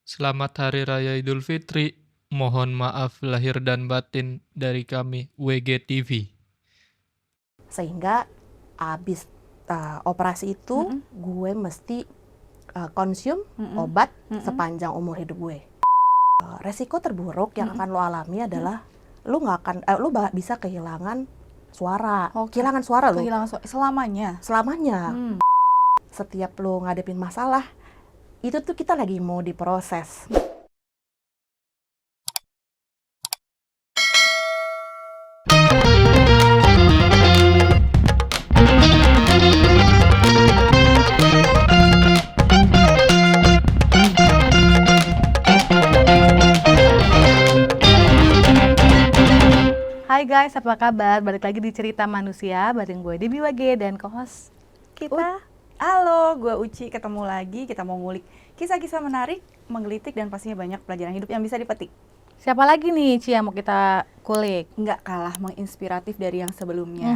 Selamat Hari Raya Idul Fitri. Mohon maaf lahir dan batin dari kami, WG TV. Sehingga abis operasi itu gue mesti konsum obat sepanjang umur hidup gue. Resiko terburuk yang akan lo alami adalah lo nggak akan bisa kehilangan suara. Kehilangan suara lo selamanya. Setiap lo ngadepin masalah itu tuh kita lagi mau diproses. Hai guys, apa kabar? Balik lagi di Cerita Manusia bareng gue Debbie Wage dan co-host kita. Halo, gue Uci, ketemu lagi. Kita mau ngulik kisah-kisah menarik, menggelitik, dan pastinya banyak pelajaran hidup yang bisa dipetik. Siapa lagi nih Ci yang mau kita kulik? Nggak kalah menginspiratif dari yang sebelumnya.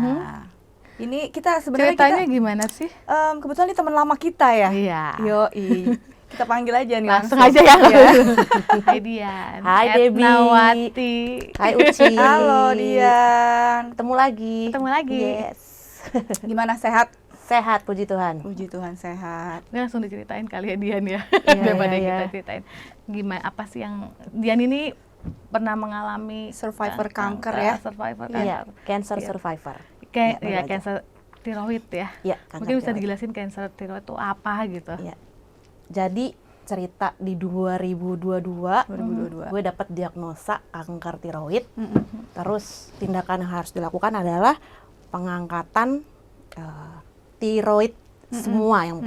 Ini kita sebenarnya Ceritanya gimana sih? kebetulan ini teman lama kita ya. Iya. Yoi. Kita panggil aja nih Langsung langsung. aja ya. Iya. Hai Dian. Hai, Debbie. Etnawati. Hai Uci. Halo Dian. Ketemu lagi. Yes. Gimana, sehat? Sehat, puji Tuhan. Puji Tuhan sehat. Ini langsung diceritain kali ya Dian ya. Iya, Daripada iya. kita ceritain. Gimana, apa sih yang Dian ini pernah mengalami Survivor kanker ya? Survivor Iya, kanker. cancer Iya. survivor. Kayak Iya, ya baru aja. cancer tiroid ya. Iya, kanker Mungkin bisa tiroid. dijelasin cancer tiroid itu apa gitu. Iya. Jadi cerita di 2022, 2022. gue dapat diagnosa kanker tiroid. Terus tindakan yang harus dilakukan adalah pengangkatan tiroid semua yang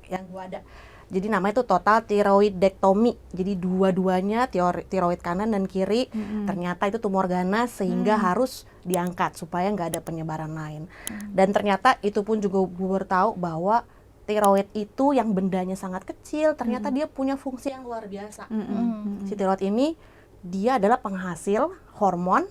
gue ada. Jadi namanya itu total tiroidektomi. Jadi dua-duanya tiroid kanan dan kiri ternyata itu tumor ganas sehingga harus diangkat supaya nggak ada penyebaran lain. Dan ternyata itu pun juga gue baru tahu bahwa tiroid itu yang bendanya sangat kecil, ternyata dia punya fungsi yang luar biasa. Si tiroid ini dia adalah penghasil hormon,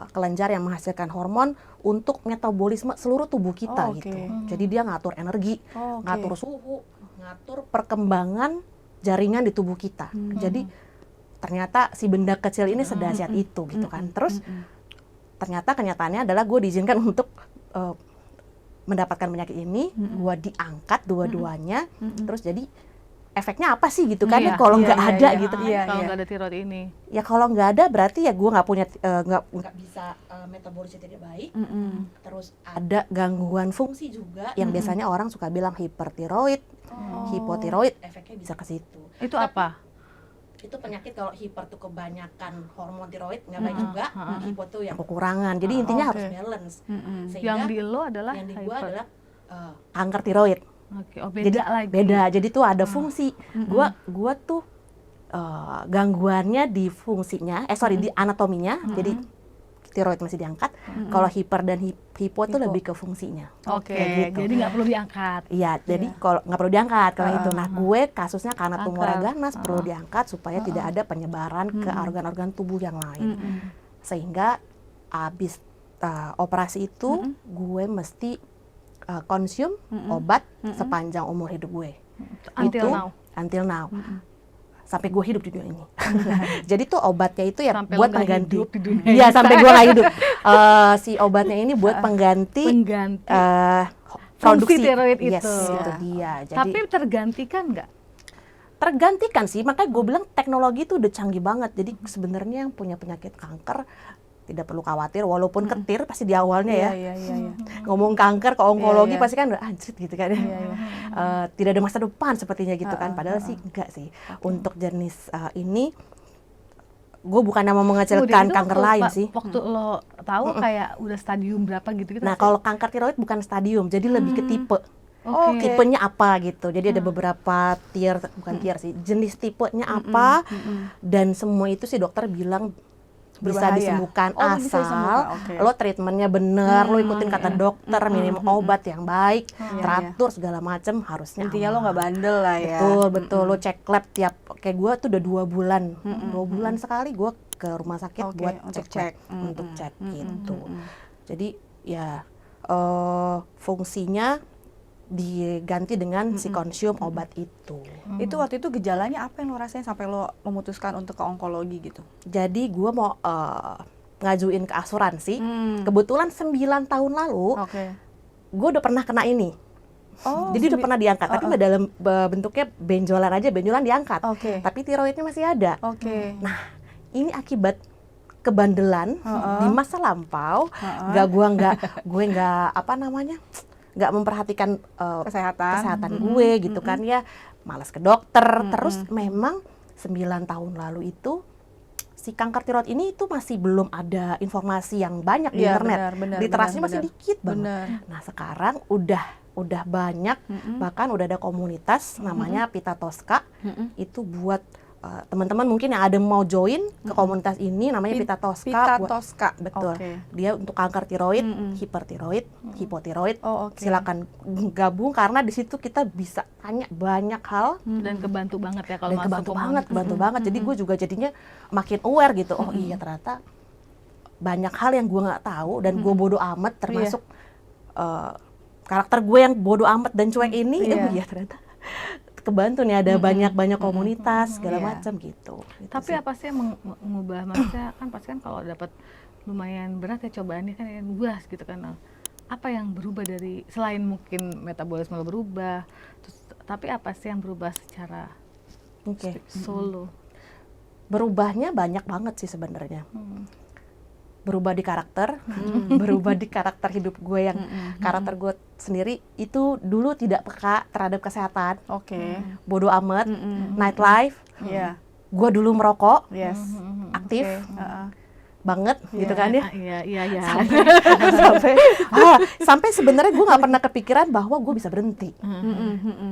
kelenjar yang menghasilkan hormon untuk metabolisme seluruh tubuh kita Oh, oke. gitu. Jadi dia ngatur energi, Oh, oke. ngatur suhu, ngatur perkembangan jaringan di tubuh kita. Jadi ternyata si benda kecil ini sedahsyat itu gitu kan. Terus ternyata kenyataannya adalah gue diizinkan untuk mendapatkan penyakit ini, gue diangkat dua-duanya, terus jadi efeknya apa sih gitu kan? Iya, Kalau nggak iya, ada iya. gitu. Iya, Kalau iya. nggak ada tiroid ini. Ya kalau nggak ada berarti ya gue nggak punya nggak bisa metabolisme tidak baik. Terus ada gangguan fungsi juga yang biasanya orang suka bilang hipertiroid, hipotiroid, efeknya bisa ke situ. Itu apa? Itu penyakit kalau hiper tuh kebanyakan hormon tiroid nggak baik juga, hipo tuh yang kekurangan. Jadi intinya harus balance. Yang Sehingga di lo adalah yang di gua hyper. adalah kanker tiroid. Oke, oh beda Jadi lagi. beda. Jadi tuh ada fungsi. Gua tuh gangguannya di fungsinya, di anatominya. Jadi tiroid masih diangkat. Kalau hiper dan hipo tuh lebih ke fungsinya. Oke, Kayak gitu. jadi nggak perlu diangkat. Iya, jadi kalau nggak perlu diangkat kalau itu. Nah, gue kasusnya karena tumor Kanker. ganas perlu diangkat supaya tidak ada penyebaran ke organ-organ tubuh yang lain. Sehingga abis operasi itu gue mesti konsum obat sepanjang umur hidup gue. Until Itu now. until now. Sampai gue hidup di dunia ini. Jadi tuh obatnya itu ya Sampai buat lo nggak pengganti. hidup di dunia Iya, sampai gue nggak hidup. Si obatnya ini buat pengganti Pengganti produksi tiroid Yes, itu. itu dia. Jadi Tapi tergantikan nggak? tergantikan sih, makanya gue bilang teknologi itu udah canggih banget. Jadi sebenarnya yang punya penyakit kanker tidak perlu khawatir, walaupun ketir pasti di awalnya ya. Iya. Ngomong kanker ke onkologi Iya. pasti kan udah anjrit gitu kan ya. Tidak ada masa depan sepertinya gitu kan, padahal sih enggak sih. Untuk jenis ini gue bukan mau mengecilkan Itu kanker waktu- lain Pak, sih. Waktu lo tahu kayak udah stadium berapa gitu Nah, kalau kanker tiroid bukan stadium, jadi lebih ke tipe. Oke. Tipenya apa gitu. Jadi ada beberapa tier, bukan tier sih, jenis tipenya apa, dan semua itu sih dokter bilang bisa Berbahaya. disembuhkan Oh, bisa asal disembuhkan, oke. lo treatmentnya bener, lo ikutin kata dokter, minum obat yang baik, teratur segala macem harusnya Intinya lo aman. nggak bandel lah ya. Betul, lo cek lab tiap, kayak gue tuh udah 2 bulan, 2 bulan sekali gue ke rumah sakit Oke, buat untuk cek, cek. untuk cek gitu. Jadi ya fungsinya diganti dengan si konsum obat itu. Itu waktu itu gejalanya apa yang lo rasain sampai lo memutuskan untuk ke onkologi gitu? Jadi gue mau ngajuin ke asuransi. Kebetulan 9 tahun lalu Oke. gue udah pernah kena ini. Oh, Jadi udah pernah diangkat, tapi nggak dalam bentuknya benjolan aja, benjolan diangkat. Oke. Tapi tiroidnya masih ada. Oke. Nah, ini akibat kebandelan di masa lampau. Gue nggak apa namanya, nggak memperhatikan kesehatan gue gitu kan ya, malas ke dokter. Terus memang 9 tahun lalu itu si kanker tiroid ini itu masih belum ada informasi yang banyak di internet. Literasinya masih dikit banget. Nah, sekarang udah banyak, bahkan udah ada komunitas namanya Pita Tosca. Itu buat teman-teman mungkin yang ada mau join ke komunitas ini, namanya Pita Tosca. Pita Tosca. Betul. Okay. Dia untuk kanker tiroid, hipertiroid, hipotiroid. Silakan gabung karena di situ kita bisa tanya banyak hal dan kebantu banget ya kalau dan masuk kebantu banget. Jadi gue juga jadinya makin aware gitu. Oh iya, ternyata banyak hal yang gue nggak tahu dan gue bodo amat, termasuk karakter gue yang bodo amat dan cuek ini. Oh iya, ternyata kebantu nih, ada banyak komunitas segala macam gitu. Tapi apa sih yang mengubah manusia? Kan pasti kan kalau dapat lumayan berat ya cobaannya kan yang luas gitu kan. Apa yang berubah dari, selain mungkin metabolisme lo berubah, terus, tapi apa sih yang berubah secara solo? Berubahnya banyak banget sih sebenarnya. Berubah di karakter, berubah di karakter hidup gue yang karakter gue sendiri itu dulu tidak peka terhadap kesehatan. Bodoh amat, nightlife. Gue dulu merokok, aktif banget gitu kan ya. Iya. Sampai sebenarnya gue nggak pernah kepikiran bahwa gue bisa berhenti.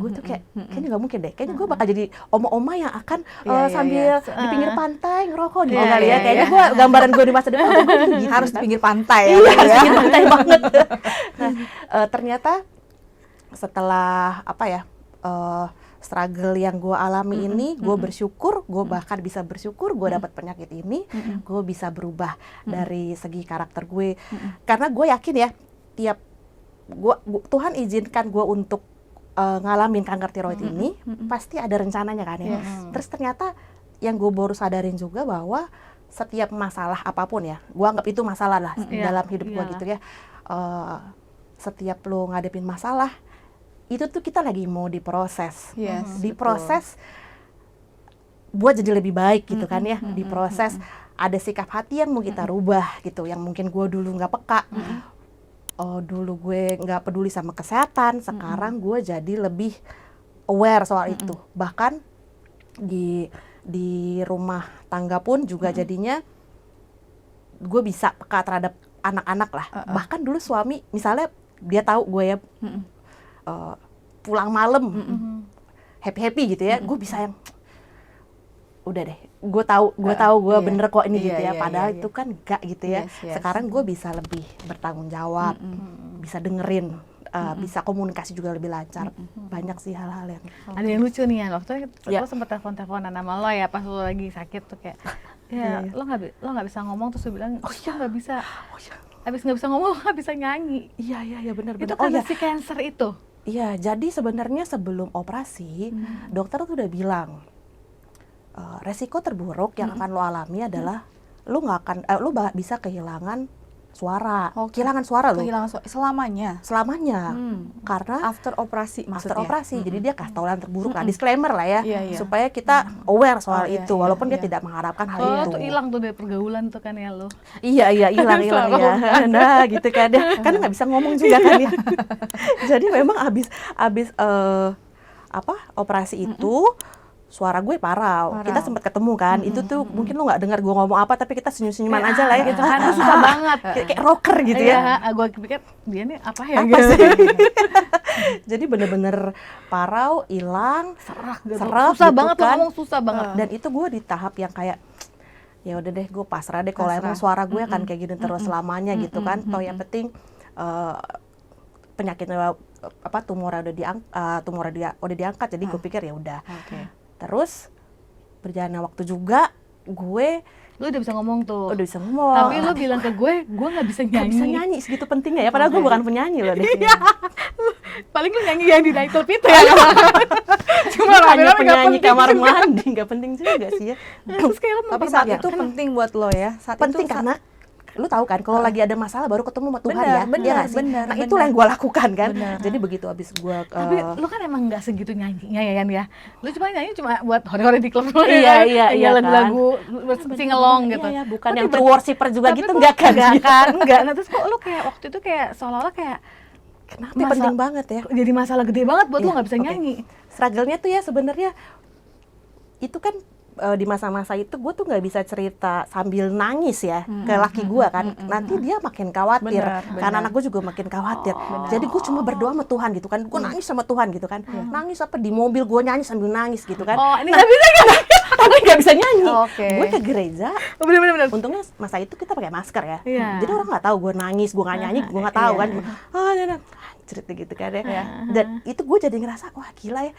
Gue tuh kayaknya nggak mungkin deh. Kayaknya gue bakal jadi oma-oma yang akan sambil di pinggir pantai ngerokok gitu kali ya. Kayaknya gue gambaran gue di masa depan gue gitu. Harus di pinggir pantai ya. Iya, harus di pinggir pantai banget. Nah, ternyata setelah struggle yang gue alami ini, gue bersyukur, gue bahkan bisa bersyukur gue dapat penyakit ini, gue bisa berubah dari segi karakter gue. Karena gue yakin ya, tiap Tuhan izinkan gue untuk ngalamin kanker tiroid ini, pasti ada rencananya kan ya. Terus ternyata yang gue baru sadarin juga bahwa setiap masalah apapun ya, gue anggap itu masalah lah dalam hidup gue gitu ya. Setiap lo ngadepin masalah, itu tuh kita lagi mau diproses, diproses buat jadi lebih baik gitu kan ya, diproses ada sikap hati yang mau kita rubah gitu, yang mungkin gue dulu nggak peka, dulu gue nggak peduli sama kesehatan, sekarang gue jadi lebih aware soal itu, bahkan di rumah tangga pun juga jadinya gue bisa peka terhadap anak-anak lah, bahkan dulu suami misalnya dia tahu gue ya pulang malam happy gitu ya, gue bisa yang udah deh, gue tahu gue bener kok ini gitu ya, padahal itu kan enggak gitu ya. Sekarang gue bisa lebih bertanggung jawab, bisa dengerin, bisa komunikasi juga lebih lancar. Banyak sih hal-hal yang ada yang lucu nih ya, waktu itu sempat telepon-teleponan sama lo ya pas lo lagi sakit tuh kayak lo nggak bisa ngomong, terus lo bilang nggak bisa, abis nggak bisa ngomong nggak bisa nyanyi. Iya benar. Itu karena si cancer itu. Iya, jadi sebenarnya sebelum operasi, dokter tuh udah bilang resiko terburuk yang akan lo alami adalah lo bisa kehilangan suara, kehilangan suara lo. Selamanya. Karena After operasi maksudnya. Jadi dia kasih tau yang terburuk lah, disclaimer lah ya, supaya kita aware soal itu, walaupun dia tidak mengharapkan hal itu. Tuh hilang tuh dari pergaulan tuh kan ya lo. Iya hilang ya. Nah gitu kan ya, kan nggak bisa ngomong juga kan ya. Jadi memang abis operasi itu suara gue parau. Kita sempat ketemu kan, itu tuh mungkin lo nggak dengar gue ngomong apa, tapi kita senyum-senyuman aja lah ya. Gitu kan, susah banget. Kayak rocker gitu ya. Gue pikir dia nih apa ya apa gitu. sih? Jadi bener-bener parau, hilang, serak Susah gitu banget kan. ngomong, susah banget. Dan itu gue di tahap yang kayak ya udah deh, gue pasrah deh kalau emang suara gue akan kayak gini terus selamanya gitu kan. Toh yang penting penyakitnya tumornya udah diangkat, jadi gue pikir ya udah. Terus berjalannya waktu juga lu udah bisa ngomong tuh. Udah bisa ngomong. Tapi lu bilang ke gue nggak bisa nyanyi. Nggak bisa nyanyi, segitu pentingnya ya. Padahal gue bukan penyanyi loh deh. Paling lu nyanyi yang di nightclub itu ya. Cuma hanya rame-rame nggak penyanyi penting kamar juga. mandi, nggak penting juga sih ya. Terus kayak lu Tapi saat itu mempertanyakan. penting buat lo ya. Saat Penting itu karena lu tahu kan kalau lagi ada masalah baru ketemu sama Tuhan Benar, ya, benar, iya nggak sih? benar, Nah benar. itulah yang gue lakukan kan. Benar. Jadi begitu abis gue Tapi lu kan emang nggak segitu nyanyinya ya Yan ya. Lu cuma nyanyi cuma buat hore-hore di klub doang, Iya, ya kan? iya, Kayak iya kan. lagu-lagu singelong gitu. Iya, bukan Kok yang tiba- true worshipper juga Tapi gitu, kok enggak kan? enggak. Nah terus kok lu kayak waktu itu kayak seolah-olah kayak Kenapa Masa- penting banget ya? jadi masalah gede banget buat lu Iya, nggak bisa oke. nyanyi. Struggle-nya tuh ya sebenarnya itu kan di masa-masa itu gue tuh nggak bisa cerita sambil nangis ya ke laki gue kan, nanti dia makin khawatir, Benar, karena benar. anak gue juga makin khawatir. Oh. Jadi gue cuma berdoa sama Tuhan gitu kan, gue nangis sama Tuhan gitu kan, nangis apa di mobil gue nyanyi sambil nangis gitu kan, Oh ini nggak bisa kan? tapi nggak bisa nyanyi. Oke. Gue ke gereja, Bener-bener. untungnya masa itu kita pakai masker ya, Iya. jadi orang nggak tahu gue nangis, gue nggak nyanyi, gue nggak tahu kan, cerita gitu kan ya. Dan itu gue jadi ngerasa wah gila ya,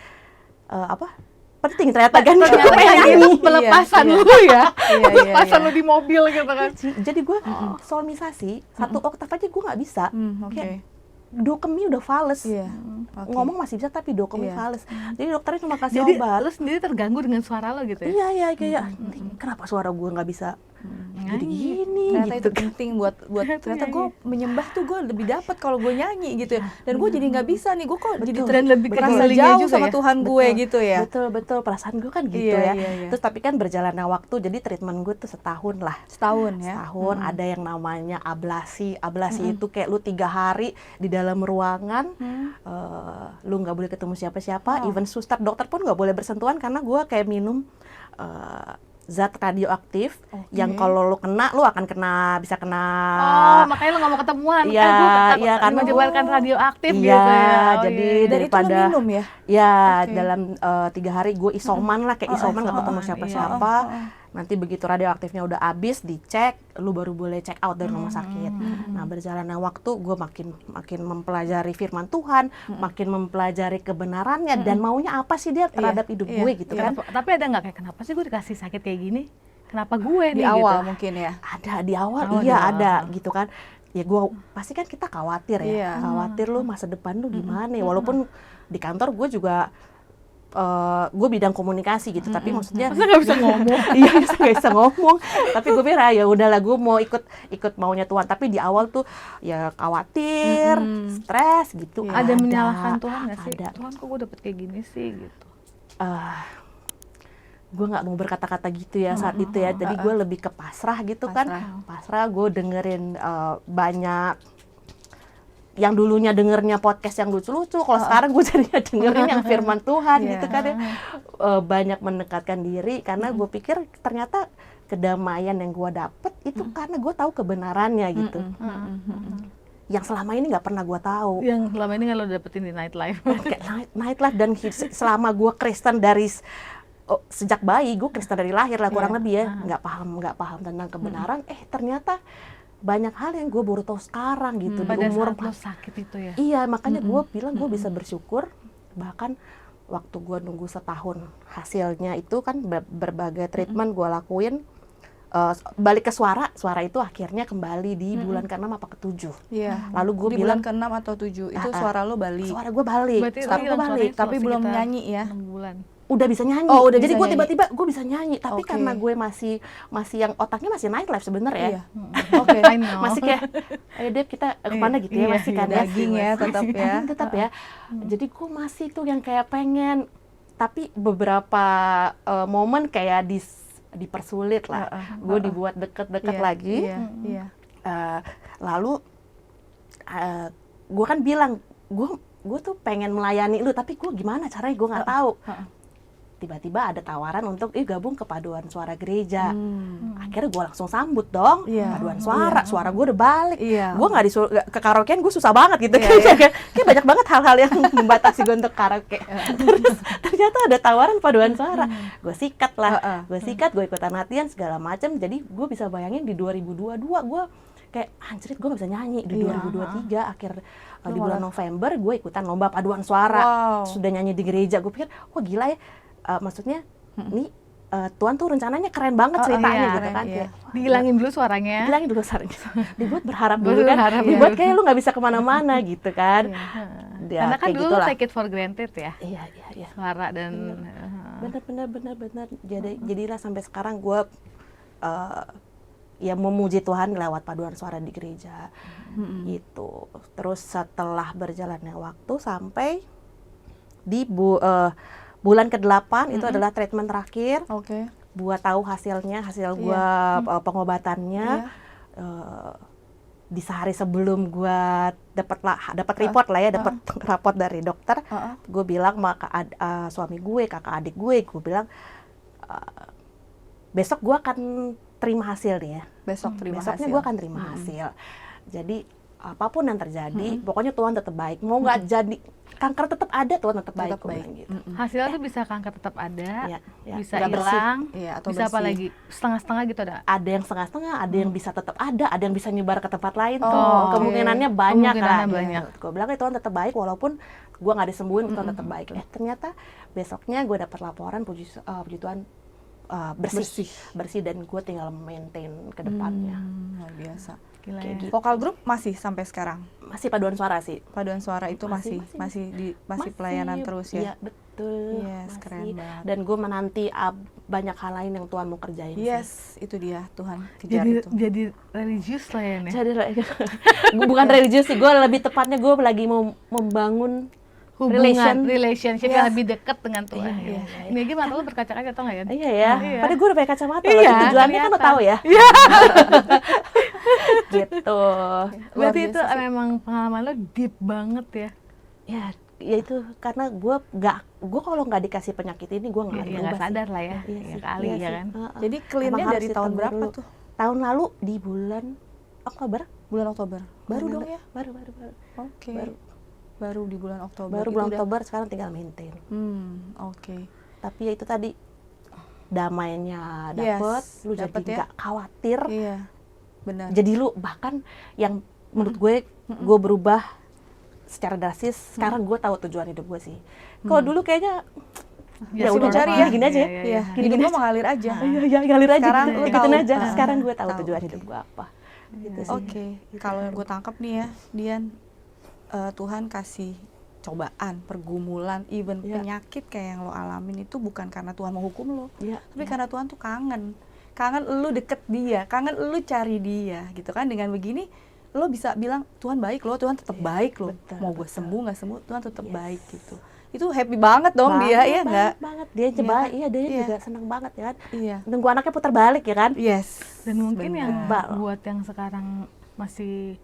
penting ternyata kan Ternyata gue pengen nyanyi nyanyi. itu pelepasan Iya, lu ya. Iya, Pelepasan iya. lu di mobil gitu kan. Jadi gue solmisasi satu oktav aja gue nggak bisa. Oke. Kayak dokemi udah fales. Iya. Oke. Ngomong masih bisa tapi dokemi Iya. fales. Jadi dokternya cuma kasih Jadi obat. lu sendiri terganggu dengan suara lo gitu ya? Iya iya kayak kenapa suara gue nggak bisa jadi gini Ternyata gitu itu penting buat ternyata gue menyembah tuh gue lebih dapat kalau gue nyanyi gitu ya. Dan gue jadi nggak bisa nih, gue kok jadi Betul. Dan lebih ke merasa healingnya jauh juga sama ya? Tuhan gue gitu ya. Betul perasaan gue kan gitu Iya, ya. iya, iya. Terus tapi kan berjalannya waktu jadi treatment gue tuh setahun lah. Setahun ya. Setahun ada yang namanya ablasi itu kayak lu 3 hari di dalam ruangan, lu nggak boleh ketemu siapa-siapa, even suster dokter pun nggak boleh bersentuhan karena gue kayak minum zat radioaktif yang kalau lu kena lu akan bisa kena. Oh, makanya lu nggak mau ketemuan. Iya, Kan gua iya, karena- menyebarkan radioaktif Iya, gitu ya. Oh, jadi iya. Dan itu lo daripada minum ya? ya Oke. dalam 3 hari gue isoman lah kayak isoman nggak ketemu isoman, siapa-siapa. Nanti begitu radioaktifnya udah habis dicek, lu baru boleh check out dari rumah sakit. Nah berjalannya waktu gue makin mempelajari firman Tuhan, makin mempelajari kebenarannya dan maunya apa sih dia terhadap hidup iya, gue gitu kan. Tapi ada nggak kayak kenapa sih gue dikasih sakit kayak gini? Kenapa gue Di nih awal gitu? mungkin ya. Ada di awal, Oh, di iya awal. ada gitu kan. Ya gue pasti kan kita khawatir ya, Iya. khawatir lu masa depan lu gimana ya. Walaupun di kantor gue juga gue bidang komunikasi gitu, tapi maksudnya Masa nggak bisa ngomong? iya nggak bisa ngomong. Tapi gue pikir ya udahlah gue mau ikut maunya Tuhan. Tapi di awal tuh ya khawatir, stres gitu. Ada menyalahkan Tuhan nggak sih? Ada. Tuhan kok gue dapet kayak gini sih gitu. Gue nggak mau berkata-kata gitu ya saat itu ya. Jadi gue lebih ke pasrah gitu kan. Pasrah gue dengerin banyak yang dulunya dengernya podcast yang lucu-lucu, kalau sekarang gue jadinya dengerin yang firman Tuhan gitu kan ya. Banyak mendekatkan diri karena gue pikir ternyata kedamaian yang gue dapet itu karena gue tahu kebenarannya gitu. Yang selama ini nggak pernah gue tahu. Yang selama ini nggak lo dapetin di nightlife. Kayak nightlife dan selama gue Kristen dari sejak bayi, gue Kristen dari lahir lah kurang lebih ya, nggak paham tentang kebenaran. Ternyata banyak hal yang gue baru tahu sekarang gitu Pada di umur saat lo sakit itu ya? Iya, makanya gue bilang gue bisa bersyukur. Bahkan waktu gue nunggu setahun hasilnya itu kan berbagai treatment gue lakuin, balik ke suara itu akhirnya kembali di bulan ke-6 apa ke-7. Iya. Lalu gue Di bilang bulan ke-6 atau 7 itu suara lo balik. suara gue balik, Berarti lo suara gue hilang balik. suaranya Tapi belum sekitar nyanyi ya? 6 bulan. Udah bisa nyanyi. Oh, udah jadi bisa gue nyanyi. tiba-tiba gue bisa nyanyi, tapi Oke. karena gue masih yang otaknya masih nightlife sebenarnya. Iya. Oke. I know. Masih kayak ayo Dep kita kemana gitu ya, Iya, masih kan iya, ya. daging ya, tetap Masih ya. daging tetap ya. Jadi gue masih tuh yang kayak pengen, tapi beberapa momen kayak dipersulit lah. Gue dibuat deket-deket Iya, lagi. Iya. Lalu gue kan bilang gue tuh pengen melayani lu, tapi gue gimana caranya gue nggak tahu. Tiba-tiba ada tawaran untuk gabung ke paduan suara gereja. Akhirnya gue langsung sambut dong. Iya. Paduan suara gue udah balik. Iya. Gue nggak disuruh ke karaokean, gue susah banget gitu. Iya, Kayak banyak banget hal-hal yang membatasi gue untuk karaoke. Terus ternyata ada tawaran paduan suara. Gue sikat lah. Gue sikat, gue ikutan latihan segala macam. Jadi gue bisa bayangin di 2022 gue kayak anjrit gue gak bisa nyanyi. Di 2023 akhir di bulan November gue ikutan lomba paduan suara. Wow. Sudah nyanyi di gereja. Gue pikir wah gila ya. Maksudnya ini Tuhan tuh rencananya keren banget ceritanya iya, gitu kan. iya. Ya, Dihilangin dulu suaranya. bilangin dulu sarannya. Dibuat berharap Buat dulu kan. berharap Dibuat dulu. kayak lu nggak bisa kemana-mana gitu kan. Ya, Karena kan kayak dulu gitulah. take it for granted ya, Iya. suara dan Bener. Jadilah sampai sekarang gue ya memuji Tuhan lewat paduan suara di gereja gitu. Terus setelah berjalannya waktu sampai di bulan ke-8 itu adalah treatment terakhir Oke. buat tahu hasil gue pengobatannya. Di sehari sebelum gue dapat report lah ya, dapat raport dari dokter, gue bilang sama suami gue, kakak adik gue bilang besok gue akan terima hasil nih ya. Besoknya gue akan terima hasil. Jadi apapun yang terjadi, pokoknya Tuhan tetap baik. Mau nggak jadi kanker tetap ada, Tuhan tetap baik. Gua bilang gitu. hasilnya tuh bisa kanker tetap ada, Ya, bisa nggak bersih. hilang, atau bisa apa bersih. lagi setengah-setengah gitu ada. Ada yang setengah-setengah, ada yang bisa tetap ada yang bisa nyebar ke tempat lain. Oh, tuh oke. kemungkinannya banyak Kemungkinannya lah. banyak. Gue bilang Tuhan tetap baik walaupun gue nggak disembuhin, Tuhan tetap baik. Ternyata besoknya gue dapat laporan puji Tuhan bersih dan gue tinggal maintain ke depannya. Luar biasa. Gila Kayak ya. gitu. Vokal grup masih sampai sekarang. Masih paduan suara sih. Paduan suara itu masih pelayanan terus ya. Iya, betul. Yes, keren banget. Dan gue menanti banyak hal lain yang Tuhan mau kerjain sih. Yes, itu dia Tuhan kejar Jadi itu. jadi religius lah ya. Nek. Jadi bukan religius sih, gue lebih tepatnya gue lagi mau membangun relationship Iya. yang lebih dekat dengan Tuhan. Iya, ya. Ini lagi mata lu berkaca-kaca tau nggak ya? Iya ya, Iya. padahal gue udah pakai kacamata loh, Iya, itu tujuannya kan lo kelihatan. tahu ya. Gitu. Berarti Luar itu biasa sih. memang pengalaman lo deep banget ya. Ya itu karena gue kalau nggak dikasih penyakit ini gue nggak Ya nggak sadar lah ya. Iya Ya sih, kali iya ya sih. kan. Jadi clean-nya Emang harus dari tahun ditegur berapa dulu. tuh? Tahun lalu di bulan Oktober. Bulan Oktober. Baru dong ya? Baru. Oke. Baru di bulan Oktober. Baru itu bulan udah- Oktober, sekarang tinggal maintain. Oke. Tapi ya itu tadi damainya Yes, dapet, lu jadi dapet ya. nggak khawatir. Iya. Benar. Jadi lu bahkan yang menurut gue berubah secara drastis. Sekarang gue tahu tujuan hidup gue sih. Kalau dulu kayaknya ya sibuk udah cari lah, ya. gini aja ya. Iya, hidup lo mengalir aja. Iya, ngalir aja. Sekarang gitu. lu Ikutin tahu. aja. Ah, Sekarang gue tahu tahu, tujuan oke. hidup gue apa. Gitu sih. Oke, kalau yang gue tangkap nih ya, Dian, Tuhan kasih cobaan, pergumulan, even Iya. penyakit kayak yang lo alamin itu bukan karena Tuhan menghukum lo, Iya, tapi karena Tuhan tuh kangen lu deket dia, kangen lu cari dia, gitu kan. Dengan begini, lo bisa bilang Tuhan baik lo, Tuhan tetap baik lo, betul, mau gue betul. sembuh nggak sembuh, Tuhan tetap Yes. baik gitu. Itu happy banget dong dia, ya nggak? banget. Dia Iya coba, kan? iya dia Iya. juga seneng banget ya kan. Iya. Nunggu anaknya putar balik ya kan. Yes. Dan mungkin benar. yang Mbak. buat yang sekarang masih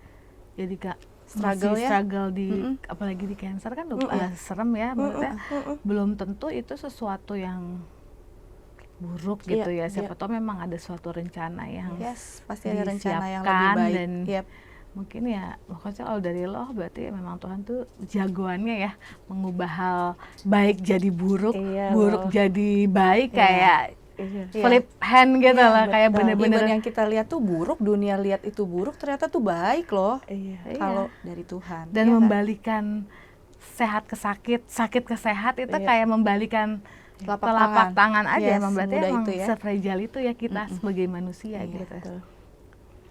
jadi kak Struggle masih ya? struggle di apalagi di cancer kan serem ya maksudnya. Belum tentu itu sesuatu yang buruk gitu Iya, ya. Siapa tahu memang ada suatu rencana yang Yes, pasti ada rencana yang lebih disiapkan baik. dan Yep. mungkin ya makanya kalau dari lo berarti memang Tuhan tuh jagoannya ya mengubah hal baik jadi buruk, Iya, buruk loh. jadi baik kayak Iya. flip hand gitu Iya, lah kayak betul. bener-bener Even yang kita lihat tuh buruk, dunia lihat itu buruk, ternyata tuh baik loh. Iya. Kalau dari Tuhan. dan Iya kan? membalikan sehat ke sakit, sakit ke sehat itu Iya. kayak membalikan Telapak telapak tangan aja Yes, emang berarti semudah emang itu ya. sefragile itu ya kita sebagai manusia Iya, gitu. Betul.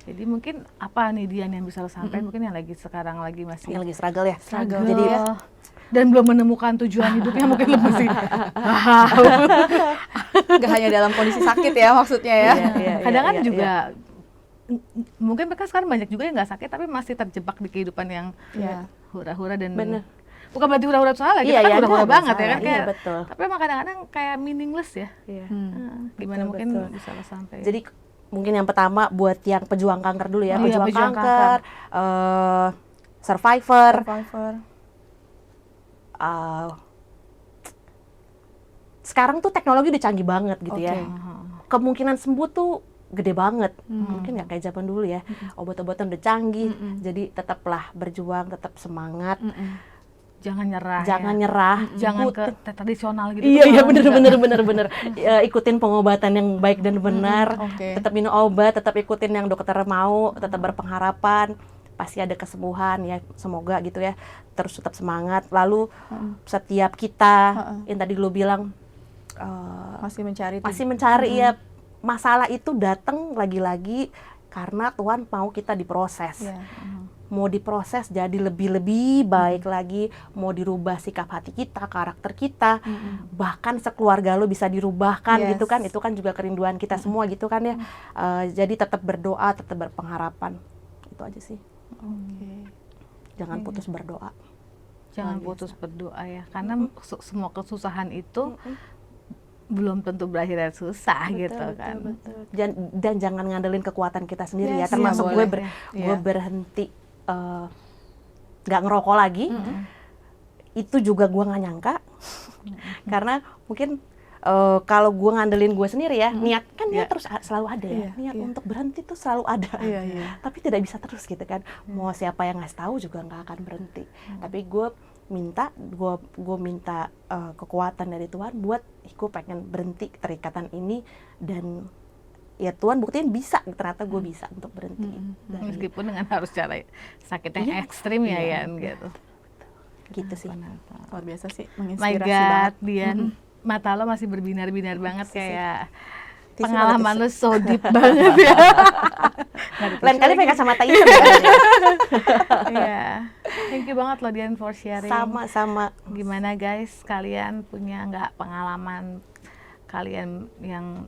Jadi mungkin apa nih Dian yang bisa lo sampaikan mungkin yang lagi sekarang lagi masih Yang lagi struggle ya. struggle Jadi dan belum menemukan tujuan hidupnya mungkin lo masih Nggak hanya dalam kondisi sakit ya maksudnya ya. Iya, kadang kan iya, juga mungkin mereka sekarang banyak juga yang nggak sakit tapi masih terjebak di kehidupan yang Iya. hura-hura dan Bener. bukan berarti hura-hura salah Iya, kita kan iya, hura-hura enggak banget ya kan masalah. kayak Iya, betul. tapi emang kadang-kadang kayak meaningless ya. Iya. Gimana Betul, mungkin betul. bisa lo sampai Jadi mungkin yang pertama buat yang pejuang kanker dulu ya, Iya, pejuang pejuang kanker, survivor, Survivor. sekarang tuh teknologi udah canggih banget gitu ya. Oke. Kemungkinan sembuh tuh gede banget. Mungkin nggak kayak zaman dulu ya. Obat-obatan udah canggih, jadi tetaplah berjuang, tetap semangat, jangan nyerah jangan ya. nyerah, Jangan ikutin- ke tradisional gitu. Iya tuh iya malah bener. Ikutin pengobatan yang baik dan benar. Oke. Tetap minum obat, tetap ikutin yang dokter mau, tetap berpengharapan pasti ada kesembuhan ya, semoga gitu ya. Terus tetap semangat. Lalu setiap kita yang tadi lu bilang Masih mencari masih mencari ya. Masalah itu datang lagi-lagi karena Tuhan mau kita diproses. Iya. Mau diproses jadi lebih baik lagi, mau dirubah sikap hati kita, karakter kita, bahkan sekeluarga lo bisa dirubahkan Yes. gitu kan. Itu kan juga kerinduan kita semua gitu kan ya. Jadi tetap berdoa, tetap berpengharapan. Itu aja sih. Oke. Jangan putus berdoa. Jangan Luar biasa. putus berdoa ya, karena semua kesusahan itu belum tentu berakhir susah gitu kan. Betul. Dan jangan ngandelin kekuatan kita sendiri ya. Yes, Termasuk iya, gue boleh. gue Iya. berhenti nggak ngerokok lagi. Itu juga gue nggak nyangka. Karena mungkin kalau gue ngandelin gue sendiri ya, niat kan niat Iya. terus selalu ada ya. Iya, Niat iya. untuk berhenti tuh selalu ada. Iya, iya. Tapi tidak bisa terus gitu kan. Mau siapa yang ngasih tahu juga nggak akan berhenti. Tapi gue minta kekuatan dari Tuhan buat gue pengen berhenti keterikatan ini, dan ya Tuhan buktiin bisa, ternyata gue bisa untuk berhenti. Dari- Meskipun dengan harus cara sakit yang Iya. ekstrim ya Iya. Yan gitu. gitu sih. Luar biasa sih, My menginspirasi God, banget. Dian, mata lo masih berbinar-binar banget kayak Tisu pengalaman mana lo so deep banget ya. Lain kali pakai kacamata hitam ya. Iya. Thank you banget lo Dian for sharing. Sama-sama. Gimana guys, kalian punya nggak pengalaman kalian yang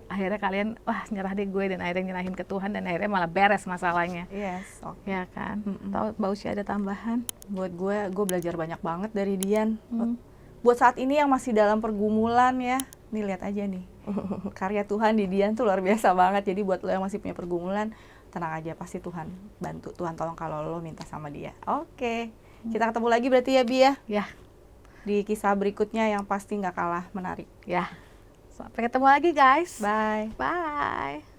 akhirnya kalian wah nyerah deh gue, dan akhirnya nyerahin ke Tuhan dan akhirnya malah beres masalahnya. Yes, oke. Ya kan? Tahu Mbak Uci ada tambahan? Buat gue belajar banyak banget dari Dian. Buat saat ini yang masih dalam pergumulan ya, nih lihat aja nih. Karya Tuhan di Dian tuh luar biasa banget. Jadi buat lo yang masih punya pergumulan, tenang aja, pasti Tuhan bantu. Tuhan tolong kalau lo minta sama dia. Oke. Kita ketemu lagi berarti ya, Bi ya. Ya, Di kisah berikutnya yang pasti nggak kalah menarik. ya. Sampai ketemu lagi guys. Bye. Bye.